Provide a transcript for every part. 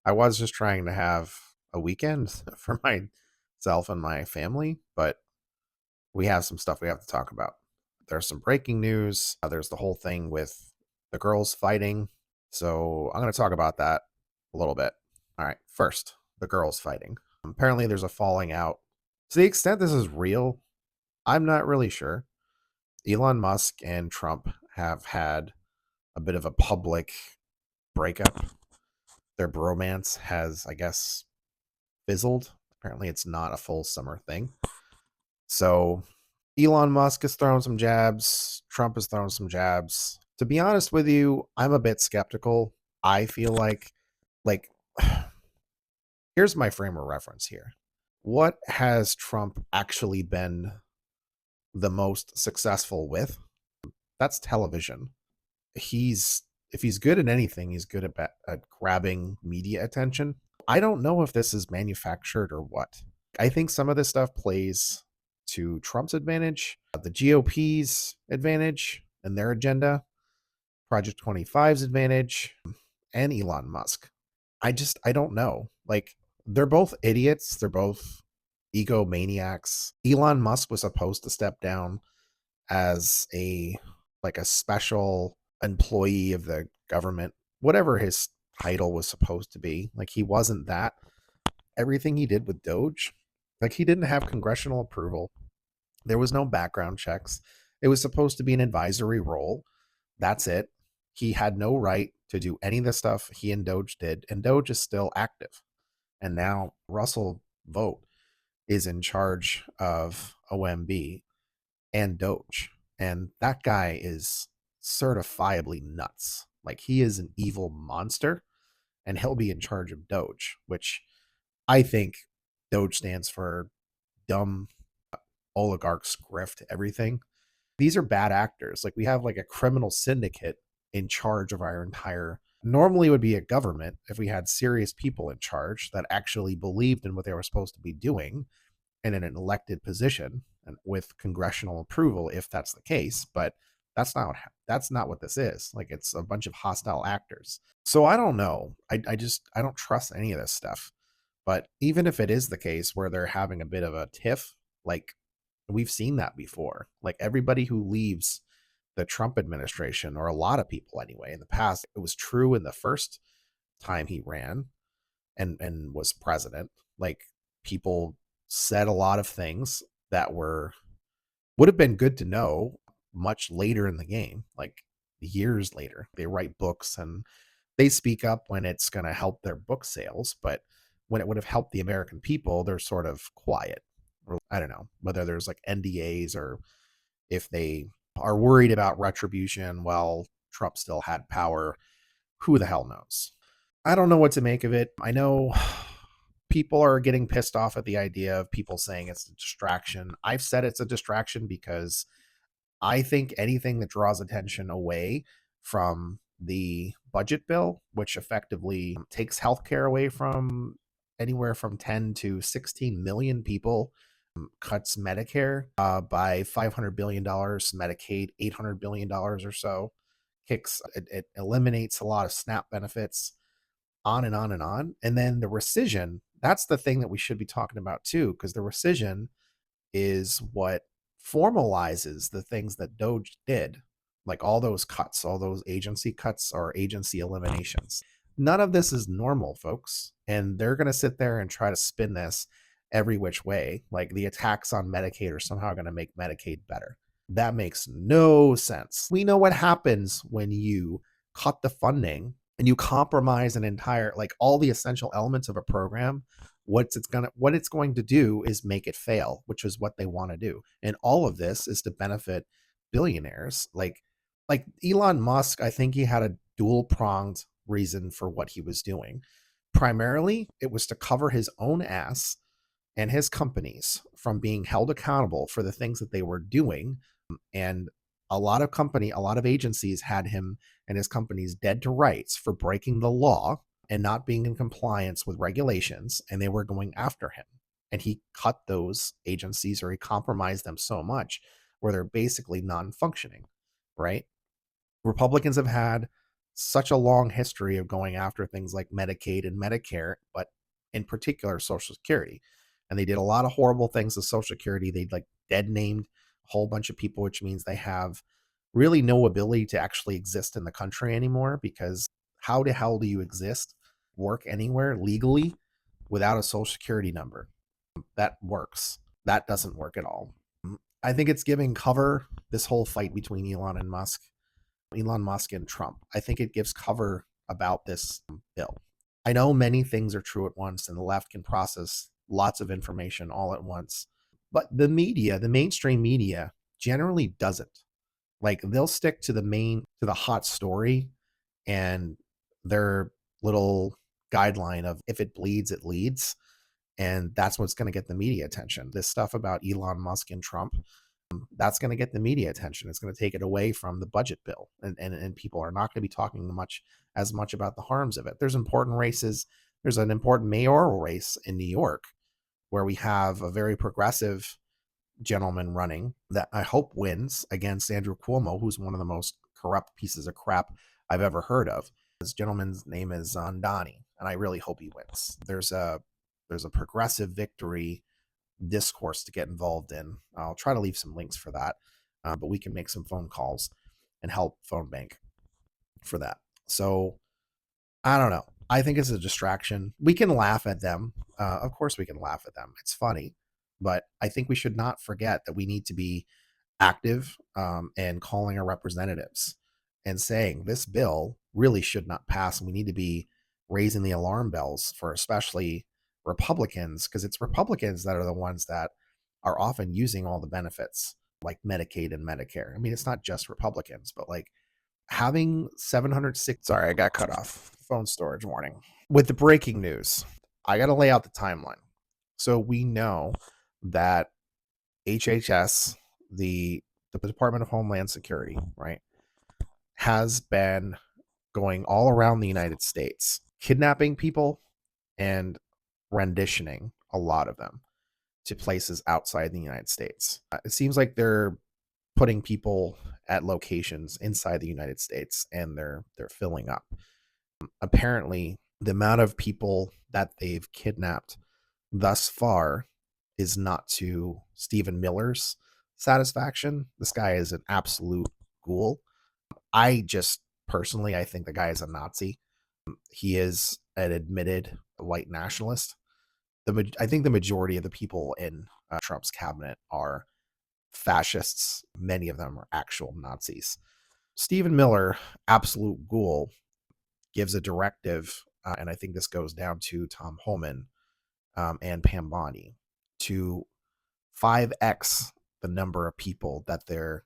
I was just trying to have a weekend for myself and my family, but we have some stuff we have to talk about. There's some breaking news. There's the whole thing with the girls fighting. So I'm going to talk about that a little bit. All right. First, the girls fighting. Apparently, there's a falling out. To the extent this is real, I'm not really sure. Elon Musk and Trump have had a bit of a public breakup. Their bromance has, I guess, fizzled. Apparently, it's not a full summer thing. So Elon Musk has thrown some jabs. Trump has thrown some jabs. To be honest with you, I'm a bit skeptical. I feel like, here's my frame of reference here. What has Trump actually been the most successful with? That's television. If he's good at anything, he's good at grabbing media attention. I don't know if this is manufactured or what. I think some of this stuff plays to Trump's advantage, the GOP's advantage and their agenda, Project 25's advantage, and Elon Musk. I don't know. Like, they're both idiots. They're both egomaniacs. Elon Musk was supposed to step down as a special employee of the government, whatever his title was supposed to be. Like, he wasn't that. Everything he did with Doge, like, he didn't have congressional approval. There was no background checks. It was supposed to be an advisory role. That's it. He had no right to do any of the stuff he and Doge did, and Doge is still active. And now Russell Vogt is in charge of OMB and Doge. And that guy is certifiably nuts. Like, he is an evil monster, and he'll be in charge of Doge, which I think Doge stands for dumb oligarchs grift everything. These are bad actors. Like, we have like a criminal syndicate in charge of our entire, normally it would be a government if we had serious people in charge that actually believed in what they were supposed to be doing and in an elected position and with congressional approval if that's the case. But that's not what this is. Like, it's a bunch of hostile actors. So I don't know. I don't trust any of this stuff. But even if it is the case where they're having a bit of a tiff, like, we've seen that before. Like, everybody who leaves the Trump administration, or a lot of people anyway, in the past, it was true in the first time he ran and was president. Like, people said a lot of things that would have been good to know much later in the game, like years later. They write books and they speak up when it's going to help their book sales, but when it would have helped the American people, they're sort of quiet. Or I don't know whether there's like NDAs or if they are worried about retribution while Trump still had power. Who the hell knows? I don't know what to make of it. I know people are getting pissed off at the idea of people saying it's a distraction. I've said it's a distraction because I think anything that draws attention away from the budget bill, which effectively takes healthcare away from anywhere from 10 to 16 million people, cuts Medicare by $500 billion, Medicaid $800 billion or so, it eliminates a lot of SNAP benefits, on and on and on. And then the rescission, that's the thing that we should be talking about too, because the rescission is what formalizes the things that Doge did, like all those cuts, all those agency cuts or agency eliminations. None of this is normal, folks. And they're going to sit there and try to spin this every which way. Like, the attacks on Medicaid are somehow going to make Medicaid better. That makes no sense. We know what happens when you cut the funding and you compromise an entire, like, all the essential elements of a program. What it's going to do is make it fail, which is what they want to do. And all of this is to benefit billionaires. Like Elon Musk, I think he had a dual pronged reason for what he was doing. Primarily, it was to cover his own ass and his companies from being held accountable for the things that they were doing. And a lot of agencies had him and his companies dead to rights for breaking the law and not being in compliance with regulations, and they were going after him. And he cut those agencies, or he compromised them so much where they're basically non-functioning, right? Republicans have had such a long history of going after things like Medicaid and Medicare, but in particular Social Security. And they did a lot of horrible things to Social Security. They like dead named a whole bunch of people, which means they have really no ability to actually exist in the country anymore, because how the hell do you exist, work anywhere legally without a Social Security number? That works. That doesn't work at all. I think it's giving cover, this whole fight between Elon Musk and Trump. I think it gives cover about this bill. I know many things are true at once, and the left can process lots of information all at once. But the media, the mainstream media, generally doesn't. Like, they'll stick to the hot story and their little guideline of if it bleeds, it leads. And that's what's going to get the media attention. This stuff about Elon Musk and Trump, that's going to get the media attention. It's going to take it away from the budget bill, and people are not going to be talking as much about the harms of it. There's important races. There's an important mayoral race in New York where we have a very progressive gentleman running that I hope wins against Andrew Cuomo, who's one of the most corrupt pieces of crap I've ever heard of. This gentleman's name is Zandani, and I really hope he wins. There's a progressive victory discourse to get involved in. I'll try to leave some links for that, but we can make some phone calls and help phone bank for that. So I don't know. I think it's a distraction. We can laugh at them. Of course, we can laugh at them. It's funny, but I think we should not forget that we need to be active and calling our representatives and saying this bill really should not pass. And we need to be raising the alarm bells for especially Republicans, because it's Republicans that are the ones that are often using all the benefits like Medicaid and Medicare. I mean, it's not just Republicans, but like having 706. Sorry, I got cut off. Phone storage warning. With the breaking news, I got to lay out the timeline. So we know that HHS, the Department of Homeland Security, right, has been going all around the United States, kidnapping people and renditioning a lot of them to places outside the United States. It seems like they're putting people at locations inside the United States, and they're filling up. Apparently, the amount of people that they've kidnapped thus far is not to Stephen Miller's satisfaction. This guy is an absolute ghoul. I just personally, I think the guy is a Nazi. He is an admitted white nationalist. I think the majority of the people in Trump's cabinet are fascists. Many of them are actual Nazis. Stephen Miller, absolute ghoul, gives a directive, and I think this goes down to Tom Homan and Pam Bondi, to 5x the number of people that they're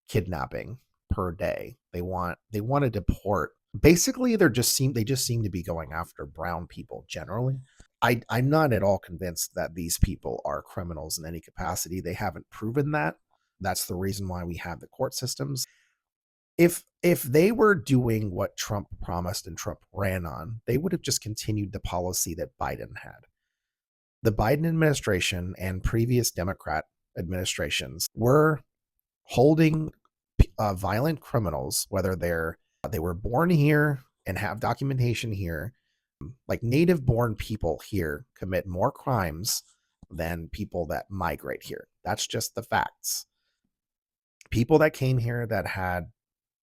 kidnapping per day. They want to deport. Basically, they just seem to be going after brown people generally. I'm not at all convinced that these people are criminals in any capacity. They haven't proven that. That's the reason why we have the court systems. If they were doing what Trump promised and Trump ran on, they would have just continued the policy that Biden had. The Biden administration and previous Democrat administrations were holding violent criminals, whether they were born here and have documentation here. Like, native born people here commit more crimes than people that migrate here. That's just the facts. People that came here that had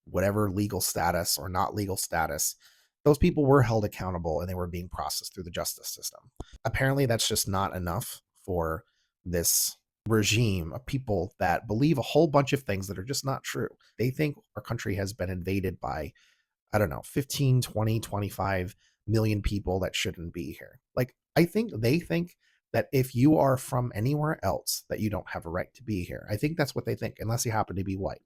whatever legal status or not legal status, those people were held accountable and they were being processed through the justice system. Apparently, that's just not enough for this regime of people that believe a whole bunch of things that are just not true. They think our country has been invaded by, I don't know, 15, 20, 25 million people that shouldn't be here. Like, I think they think that if you are from anywhere else, that you don't have a right to be here. I think that's what they think, unless you happen to be white.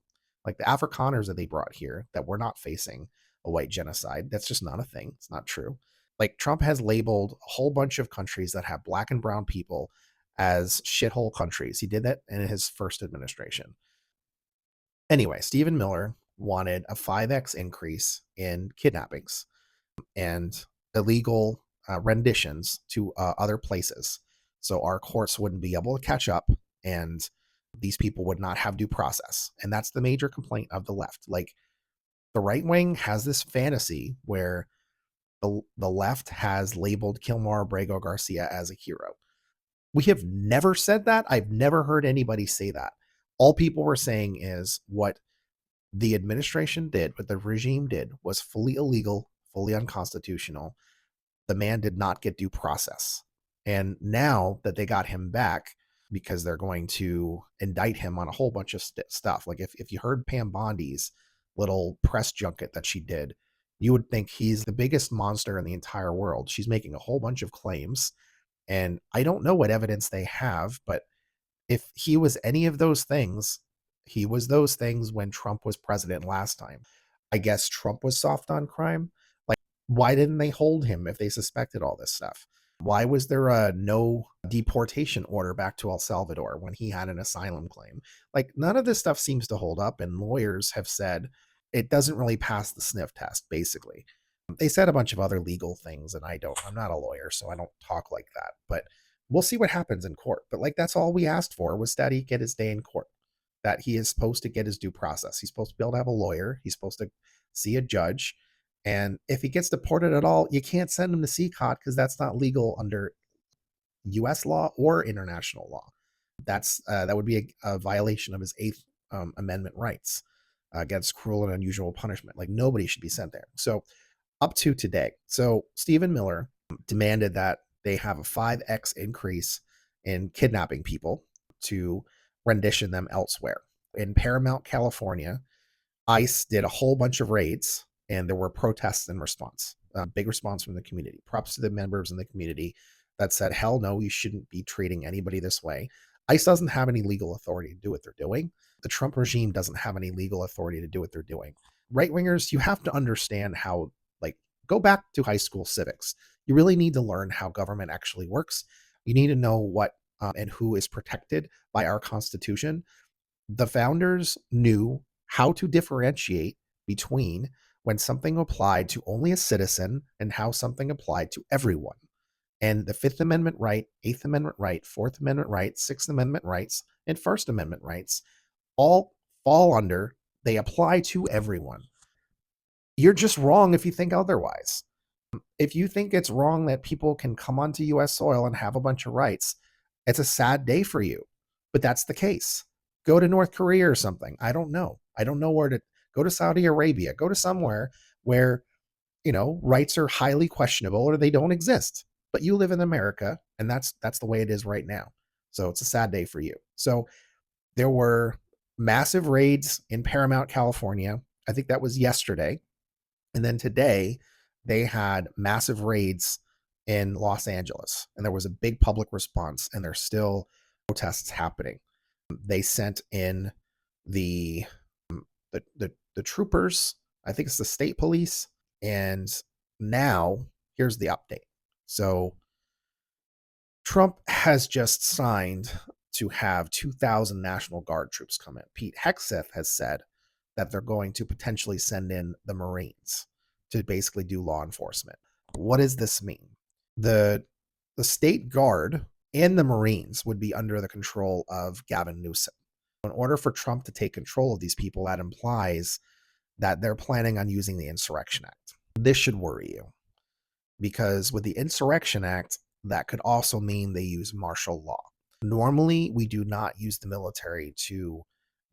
Like the Afrikaners that they brought here, that were not facing a white genocide. That's just not a thing. It's not true. Like, Trump has labeled a whole bunch of countries that have black and brown people as shithole countries. He did that in his first administration. Anyway, Stephen Miller wanted a 5x increase in kidnappings and illegal renditions to other places. So our courts wouldn't be able to catch up, and these people would not have due process. And that's the major complaint of the left. Like, The right wing has this fantasy where the left has labeled Kilmar Abrego Garcia as a hero. We have never said that. I've never heard anybody say that. All people were saying is what the administration did, what the regime did, was fully illegal, fully unconstitutional. The man did not get due process. And now that they got him back, because they're going to indict him on a whole bunch of stuff. Like if you heard Pam Bondi's little press junket that she did, you would think he's the biggest monster in the entire world. She's making a whole bunch of claims. And I don't know what evidence they have, but if he was any of those things, he was those things when Trump was president last time. I guess Trump was soft on crime. Like, why didn't they hold him if they suspected all this stuff? Why was there a no deportation order back to El Salvador when he had an asylum claim? Like, none of this stuff seems to hold up, and lawyers have said it doesn't really pass the sniff test, basically. They said a bunch of other legal things, and I'm not a lawyer, so I don't talk like that. But we'll see what happens in court. But like, that's all we asked for, was that he get his day in court, that he is supposed to get his due process. He's supposed to be able to have a lawyer. He's supposed to see a judge. And if he gets deported at all, you can't send him to CCOT because that's not legal under US law or international law. That would be a violation of his Eighth Amendment rights against cruel and unusual punishment. Like, nobody should be sent there. So up to today. So Stephen Miller demanded that they have a 5x increase in kidnapping people to rendition them elsewhere. In Paramount, California, ICE did a whole bunch of raids, and there were protests in response. Big response from the community. Props to the members in the community that said, hell no, you shouldn't be treating anybody this way. ICE doesn't have any legal authority to do what they're doing. The Trump regime doesn't have any legal authority to do what they're doing. Right wingers, you have to understand how, like, go back to high school civics. You really need to learn how government actually works. You need to know what and who is protected by our Constitution. The founders knew how to differentiate between when something applied to only a citizen and how something applied to everyone. And the Fifth Amendment right, Eighth Amendment right, Fourth Amendment right, Sixth Amendment rights, and First Amendment rights all fall under, they apply to everyone. You're just wrong if you think otherwise. If you think it's wrong that people can come onto US soil and have a bunch of rights, it's a sad day for you. But that's the case. Go to North Korea or something. I don't know. I don't know where to go. To Saudi Arabia. Go to somewhere where, rights are highly questionable or they don't exist. But you live in America, and that's the way it is right now. So it's a sad day for you. So there were massive raids in Paramount, California. I think that was yesterday. And then today, they had massive raids in Los Angeles, and there was a big public response, and there's still protests happening. They sent in the troopers, I think it's the state police, and now here's the update. So Trump has just signed to have 2,000 National Guard troops come in. Pete Hegseth has said that they're going to potentially send in the Marines to basically do law enforcement. What does this mean? The state guard and the Marines would be under the control of Gavin Newsom. In order for Trump to take control of these people, that implies that they're planning on using the Insurrection Act. This should worry you, because with the Insurrection Act, that could also mean they use martial law. Normally, we do not use the military to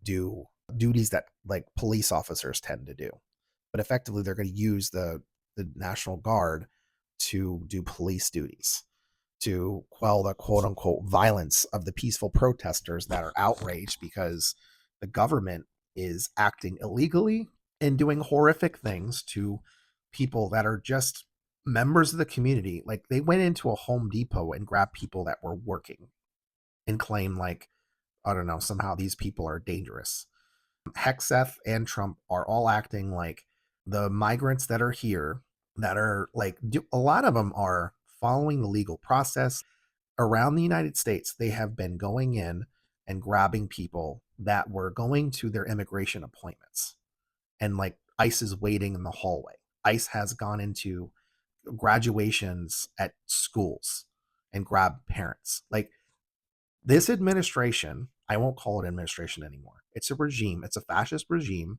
do duties that, like, police officers tend to do. But effectively, they're going to use the National Guard to do police duties, to quell the quote unquote violence of the peaceful protesters that are outraged because the government is acting illegally and doing horrific things to people that are just members of the community. Like, they went into a Home Depot and grabbed people that were working and claim, like, I don't know, somehow these people are dangerous. Hegseth and Trump are all acting like the migrants that are here, that are like, a lot of them are following the legal process around the United States. They have been going in and grabbing people that were going to their immigration appointments, and like ICE is waiting in the hallway. ICE has gone into graduations at schools and grabbed parents. Like, this administration, I won't call it administration anymore. It's a regime. It's a fascist regime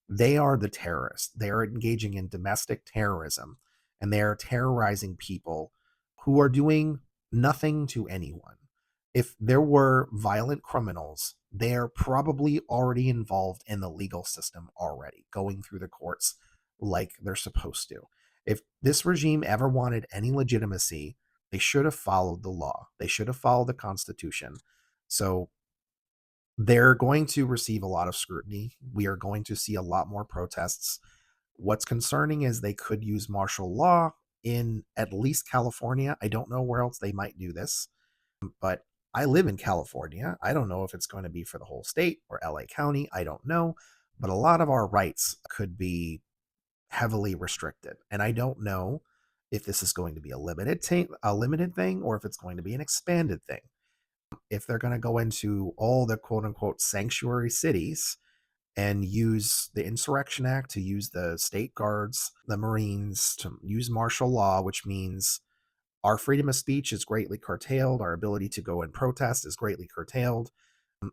They are the terrorists. They are engaging in domestic terrorism, and they are terrorizing people who are doing nothing to anyone. If there were violent criminals, they're probably already involved in the legal system already, going through the courts like they're supposed to. If this regime ever wanted any legitimacy, they should have followed the law. They should have followed the Constitution. So they're going to receive a lot of scrutiny. We are going to see a lot more protests. What's concerning is they could use martial law in at least California. I don't know where else they might do this, but I live in California. I don't know if it's going to be for the whole state or LA County. I don't know. But a lot of our rights could be heavily restricted. And I don't know if this is going to be a limited thing or if it's going to be an expanded thing. If they're going to go into all the quote unquote sanctuary cities and use the Insurrection Act to use the state guards, the Marines, to use martial law, which means our freedom of speech is greatly curtailed. Our ability to go and protest is greatly curtailed.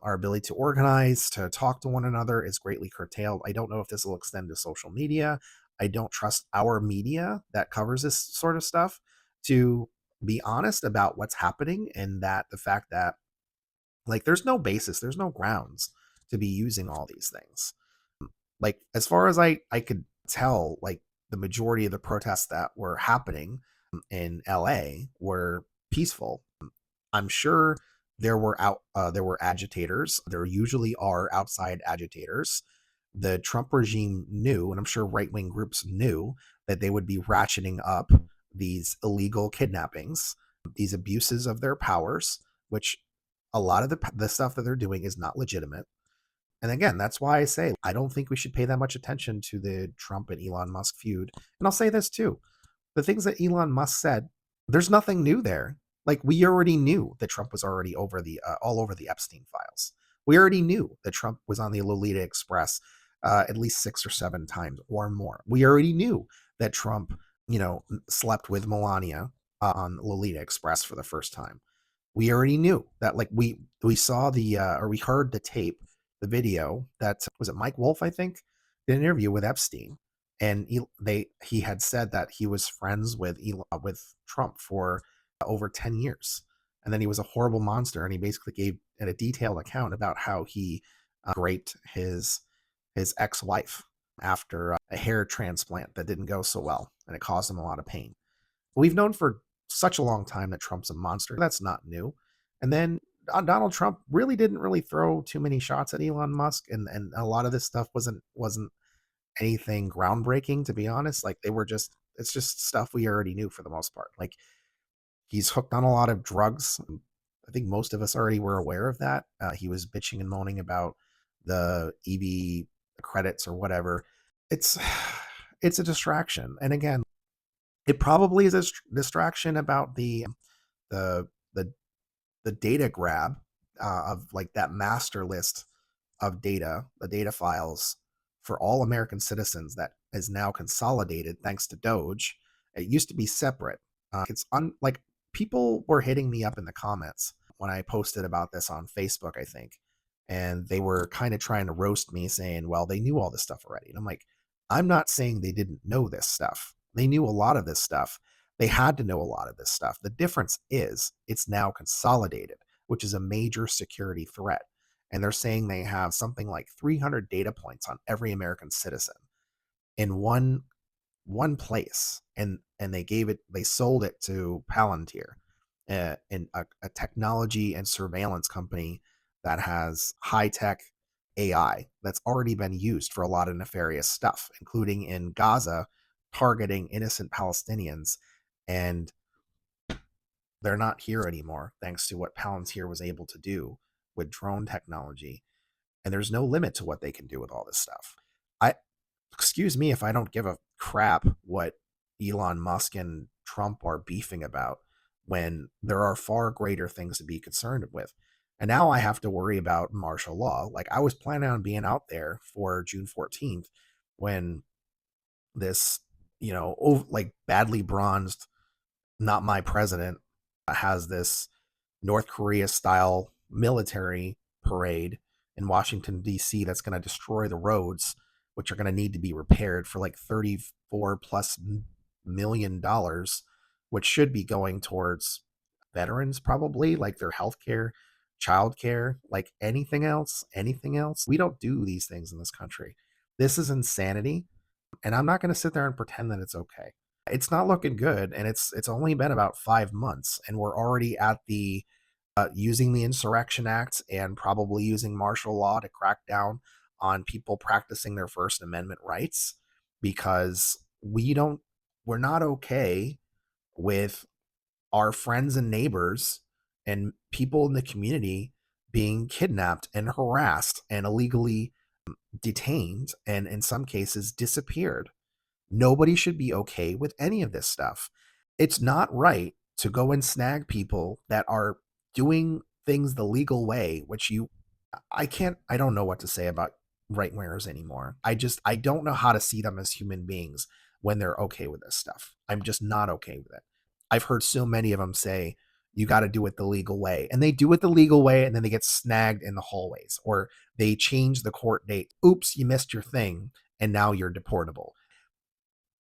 Our ability to organize, to talk to one another is greatly curtailed. I don't know if this will extend to social media. I don't trust our media that covers this sort of stuff to be honest about what's happening, and that the fact that like there's no basis, there's no grounds to be using all these things. Like as far as I could tell, like the majority of the protests that were happening in LA were peaceful. I'm sure there were agitators. There usually are outside agitators. The Trump regime knew, and I'm sure right-wing groups knew, that they would be ratcheting up these illegal kidnappings, these abuses of their powers, which a lot of the stuff that they're doing is not legitimate. And again, that's why I say I don't think we should pay that much attention to the Trump and Elon Musk feud. And I'll say this too: the things that Elon Musk said, there's nothing new there. Like we already knew that Trump was already over the all over the Epstein files. We already knew that Trump was on the Lolita Express at least 6 or 7 times or more. We already knew that Trump, slept with Melania on Lolita Express for the first time. We already knew that. Like we saw the or we heard the tape, the video that was it Mike Wolf, I think, did an interview with Epstein, and he had said that he was friends with with Trump for over 10 years, and then he was a horrible monster, and he basically gave a detailed account about how he raped his ex-wife after a hair transplant that didn't go so well, and it caused him a lot of pain. We've known for such a long time that Trump's a monster. That's not new. And then Donald Trump didn't really throw too many shots at Elon Musk, and a lot of this stuff wasn't anything groundbreaking, to be honest. Like it's just stuff we already knew for the most part. Like he's hooked on a lot of drugs. I think most of us already were aware of that. He was bitching and moaning about the EV credits or whatever. It's it's a distraction. And again, it probably is a distraction about the the the data grab of like that master list of data, the data files for all American citizens that is now consolidated thanks to Doge. It used to be separate. Like people were hitting me up in the comments when I posted about this on Facebook, I think, and they were kind of trying to roast me, saying, "Well, they knew all this stuff already." And I'm like, I'm not saying they didn't know this stuff. They knew a lot of this stuff. They had to know a lot of this stuff. The difference is it's now consolidated, which is a major security threat. And they're saying they have something like 300 data points on every American citizen in one place, and they sold it to Palantir, in a technology and surveillance company that has high tech AI that's already been used for a lot of nefarious stuff, including in Gaza, targeting innocent Palestinians. And they're not here anymore, thanks to what Palantir was able to do with drone technology. And there's no limit to what they can do with all this stuff. I Excuse me if I don't give a crap what Elon Musk and Trump are beefing about, when there are far greater things to be concerned with. And now I have to worry about martial law. Like I was planning on being out there for June 14th when this, like badly bronzed, not my president has this North Korea style military parade in Washington, D.C. that's going to destroy the roads which are going to need to be repaired for like $34+ million, which should be going towards veterans, probably like their health care, childcare, like anything else. We don't do these things in this country. This is insanity. And I'm not going to sit there and pretend that it's okay. It's not looking good. And it's only been about 5 months, and we're already at the using the Insurrection Act and probably using martial law to crack down on people practicing their First Amendment rights, because we're not okay with our friends and neighbors and people in the community being kidnapped and harassed and illegally detained, and in some cases disappeared. Nobody should be okay with any of this stuff. It's not right to go and snag people that are doing things the legal way, which I don't know what to say about right wingers anymore. I don't know how to see them as human beings when they're okay with this stuff. I'm just not okay with it. I've heard so many of them say, you got to do it the legal way. And they do it the legal way, and then they get snagged in the hallways, or they change the court date. Oops, you missed your thing, and now you're deportable.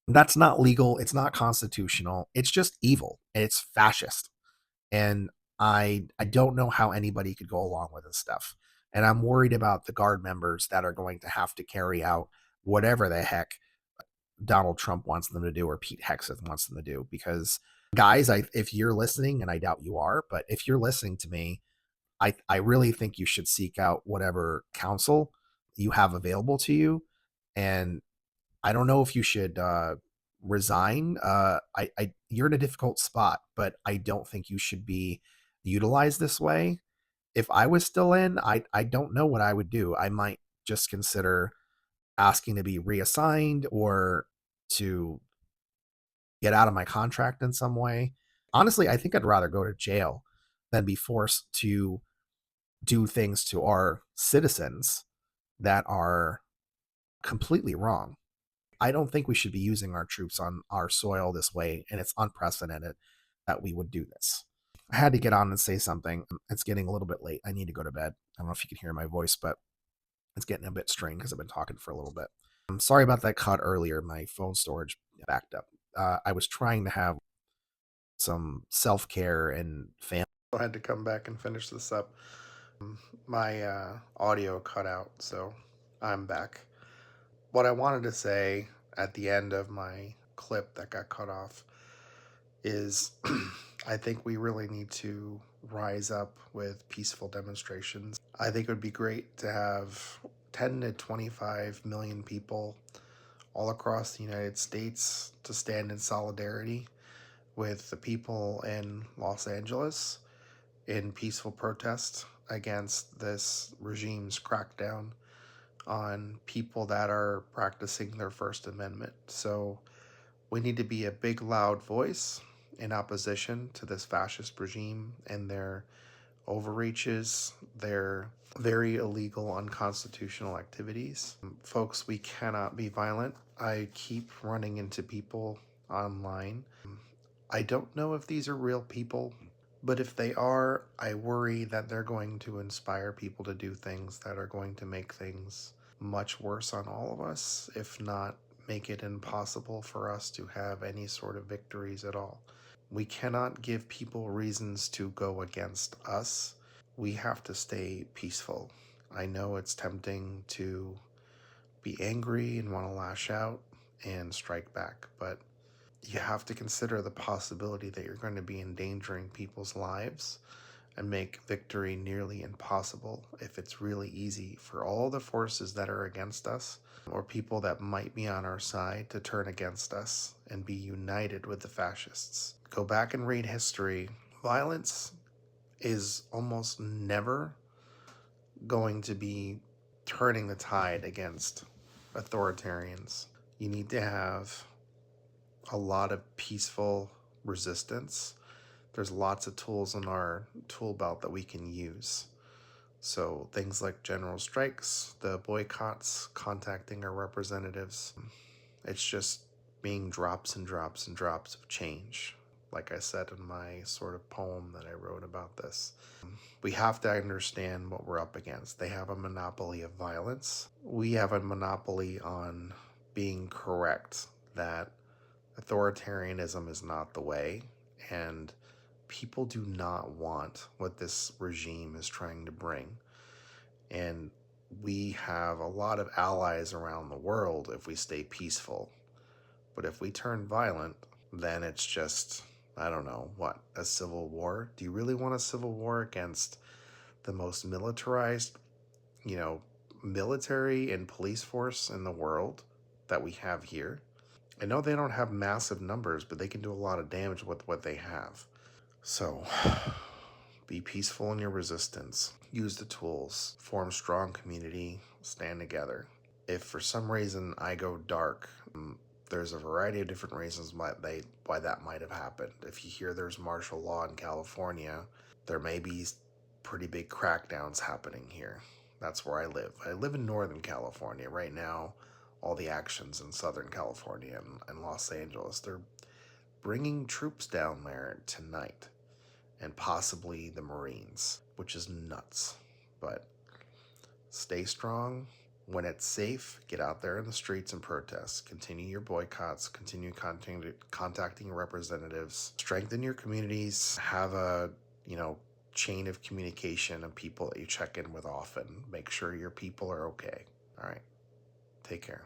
That's not legal. It's not constitutional. It's just evil, and it's fascist. And I don't know how anybody could go along with this stuff. And I'm worried about the guard members that are going to have to carry out whatever the heck Donald Trump wants them to do, or Pete Hegseth wants them to do. Because guys, if you're listening, and I doubt you are, but if you're listening to me, I really think you should seek out whatever counsel you have available to you. And I don't know if you should resign. You're in a difficult spot, but I don't think you should be utilized this way. If I was still in, I don't know what I would do. I might just consider asking to be reassigned, or to get out of my contract in some way. Honestly, I think I'd rather go to jail than be forced to do things to our citizens that are completely wrong. I don't think we should be using our troops on our soil this way, and it's unprecedented that we would do this. I had to get on and say something. It's getting a little bit late. I need to go to bed. I don't know if you can hear my voice, but it's getting a bit strained because I've been talking for a little bit. I'm sorry about that cut earlier. My phone storage backed up. I was trying to have some self-care and family. I had to come back and finish this up. My audio cut out, so I'm back. What I wanted to say at the end of my clip that got cut off is I think we really need to rise up with peaceful demonstrations. I think it would be great to have 10 to 25 million people all across the United States to stand in solidarity with the people in Los Angeles in peaceful protest against this regime's crackdown on people that are practicing their First Amendment. So we need to be a big, loud voice in opposition to this fascist regime and their overreaches, their very illegal, unconstitutional activities. Folks, we cannot be violent. I keep running into people online. I don't know if these are real people, but if they are, I worry that they're going to inspire people to do things that are going to make things much worse on all of us, if not make it impossible for us to have any sort of victories at all. We cannot give people reasons to go against us. We have to stay peaceful. I know it's tempting to be angry and want to lash out and strike back, but you have to consider the possibility that you're going to be endangering people's lives and make victory nearly impossible if it's really easy for all the forces that are against us, or people that might be on our side, to turn against us and be united with the fascists. Go back and read history. Violence is almost never going to be turning the tide against authoritarians. You need to have a lot of peaceful resistance. There's lots of tools in our tool belt that we can use. So things like general strikes, the boycotts, contacting our representatives. It's just being drops and drops and drops of change. like I said in my sort of poem that I wrote about this. We have to understand what we're up against. They have a monopoly of violence. We have a monopoly on being correct, that authoritarianism is not the way, and people do not want what this regime is trying to bring. And we have a lot of allies around the world if we stay peaceful. But if we turn violent, then it's just, I don't know, what, a civil war? Do you really want a civil war against the most militarized, you know, military and police force in the world that we have here? I know they don't have massive numbers, but they can do a lot of damage with what they have. So, be peaceful in your resistance. Use the tools. Form strong community. Stand together. If for some reason I go dark, there's a variety of different reasons why that might have happened. If you hear there's martial law in California, there may be pretty big crackdowns happening here. That's where I live. I live in Northern California. Right now, all the actions in Southern California and Los Angeles, they're bringing troops down there tonight, and possibly the Marines, which is nuts. But stay strong. When it's safe, get out there in the streets and protest. Continue your boycotts. Continue contacting your representatives. Strengthen your communities. Have a, chain of communication of people that you check in with often. Make sure your people are okay. All right. Take care.